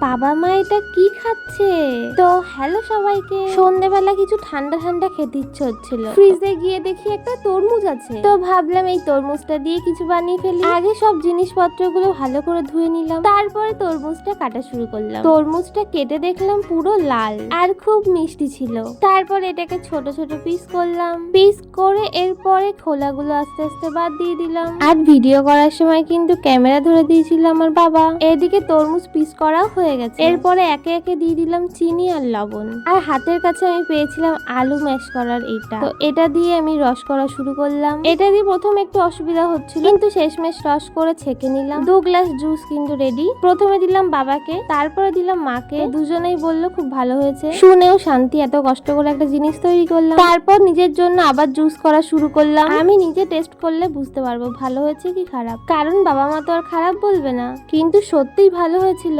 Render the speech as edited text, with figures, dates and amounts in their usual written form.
বাবা মা এটা কি খাচ্ছে? তো হ্যালো সবাইকে। সন্ধ্যেবেলা কিছু ঠান্ডা ঠান্ডা খেতে ইচ্ছে হচ্ছিল, ফ্রিজে গিয়ে দেখি একটা তরমুজ আছে, তো ভাবলাম এই তরমুজটা দিয়ে কিছু বানিয়ে ফেলি। আগে সব জিনিসপত্রগুলো ভালো করে ধুয়ে নিলাম, তারপরে তরমুজটা কাটা শুরু করলাম। তরমুজটা কেটে দেখলাম পুরো লাল আর খুব মিষ্টি ছিল। তারপর এটাকে ছোট ছোট পিস করলাম, পিস করে এরপরে খোলাগুলো আস্তে আস্তে বাদ দিয়ে দিলাম। আর ভিডিও করার সময় কিন্তু ক্যামেরা ধরে দিয়েছিল আমার বাবা। এদিকে তরমুজ পিস করাও হয়ে গেছে, এরপরে একে একে দিয়ে দিলাম চিনি আর লবণ। আর হাতের কাছে আমি পেয়েছিলাম আলু ম্যাশ করার এটা, তো এটা দিয়ে আমি রস করা শুরু করলাম। এটা দিয়ে প্রথম একটু অসুবিধা হচ্ছিল, কিন্তু শেষমেশ রস করে ছেঁকে নিলাম। 2 গ্লাস জুস কিন্তু রেডি। প্রথমে দিলাম বাবাকে, তারপরে দিলাম মাকে। দুজনেই বললো খুব ভালো হয়েছে। শুনেও শান্তি, এত কষ্ট করে একটা জিনিস তৈরি করলাম। তারপর নিজের জন্য আবার জুস করা শুরু করলাম। আমি নিজে টেস্ট করলে বুঝতে পারবো ভালো হয়েছে কি খারাপ, কারণ বাবা মা তো আর খারাপ বলবে না। কিন্তু সত্যিই ভালো হয়েছিল।